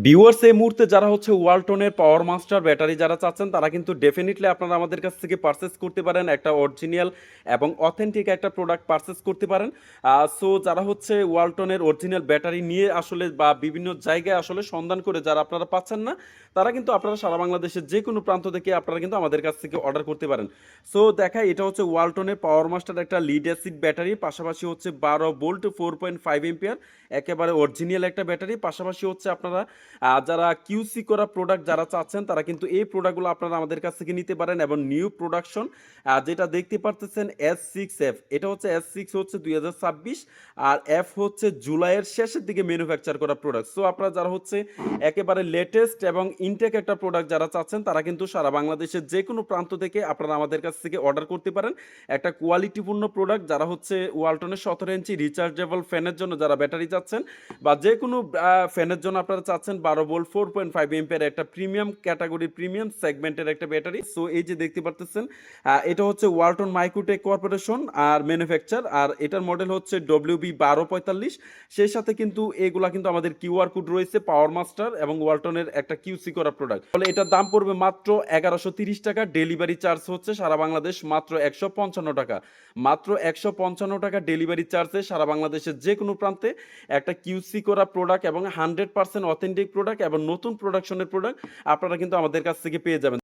Viewers এই মুহূর্তে যারা হচ্ছে ওয়ালটনের পাওয়ার মাস্টার ব্যাটারি যারা চাচ্ছেন তারা কিন্তু ডেফিনেটলি আপনারা আমাদের কাছ থেকে পারচেস করতে পারেন একটা অরিজিনাল এবং অথেন্টিক একটা প্রোডাক্ট পারচেস করতে পারেন। সো যারা হচ্ছে ওয়ালটনের অরিজিনাল ব্যাটারি নিয়ে আসলে বা বিভিন্ন জায়গায় আসলে সন্ধান করে যারা আপনারা পাচ্ছেন না, তারা কিন্তু আপনারা সারা বাংলাদেশের যে কোনো প্রান্ত থেকে আপনারা কিন্তু আমাদের কাছ থেকে অর্ডার করতে পারেন। সো দেখায় এটা হচ্ছে ওয়ালটনের পাওয়ার মাস্টার একটা লিড অ্যাসিড ব্যাটারি, পাশাপাশি হচ্ছে 12 ভোল্ট 4.5 এম্পিয়ার, একেবারে অরিজিনাল একটা ব্যাটারি। পাশাপাশি হচ্ছে আপনারা যারা কিউসি করা প্রোডাক্ট যারা চাচ্ছেন তারা কিন্তু এই প্রোডাক্টগুলো আপনারা আমাদের কাছ থেকে নিতে পারেন। এবং নিউ প্রোডাকশন যেটা দেখতে পারতেছেন S6F, এটা হচ্ছে S6 হচ্ছে 2026, আর এফ হচ্ছে জুলাইয়ের শেষের দিকে ম্যানুফ্যাকচার করা প্রোডাক্ট। সো আপনারা যারা হচ্ছে একেবারে লেটেস্ট এবং ইনটেক একটা প্রোডাক্ট যারা চাচ্ছেন তারা কিন্তু সারা বাংলাদেশের যে কোনো প্রান্ত থেকে আপনারা আমাদের কাছ থেকে অর্ডার করতে পারেন একটা কোয়ালিটিপূর্ণ প্রোডাক্ট। যারা হচ্ছে ওয়ালটনের 17 ইঞ্চি রিচার্জেবল ফ্যানের জন্য যারা ব্যাটারি চাচ্ছেন, বা যে কোনো ফ্যানের জন্য আপনারা চাচ্ছেন 12 ভোল্ট 4.5 এম্পিয়ার একটা প্রিমিয়াম ক্যাটাগরি প্রিমিয়াম সেগমেন্টের একটা ব্যাটারি। সো এই যে দেখতে পারতেছেন এটা হচ্ছে ওয়ালটন মাইক্রোটেক কর্পোরেশন আর ম্যানুফ্যাকচার, আর এটার মডেল হচ্ছে WB1245। সেই সাথে কিন্তু এগুলা কিন্তু আমাদের কিউআর কোড রয়েছে পাওয়ার মাস্টার এবং ওয়ালটনের একটা কিউসি করা প্রোডাক্ট। তাহলে এটার দাম পড়বে মাত্র 1130 টাকা। ডেলিভারি চার্জ হচ্ছে সারা বাংলাদেশ মাত্র 155 টাকা। মাত্র 155 টাকা ডেলিভারি চার্জে সারা বাংলাদেশের যে কোনো প্রান্তে একটা কিউসি করা প্রোডাক্ট এবং 100% অথেন্টিক প্রোডাক্ট এবং নতুন প্রোডাকশনের প্রোডাক্ট আপনারা কিন্তু আমাদের কাছ থেকে পেয়ে যাবেন।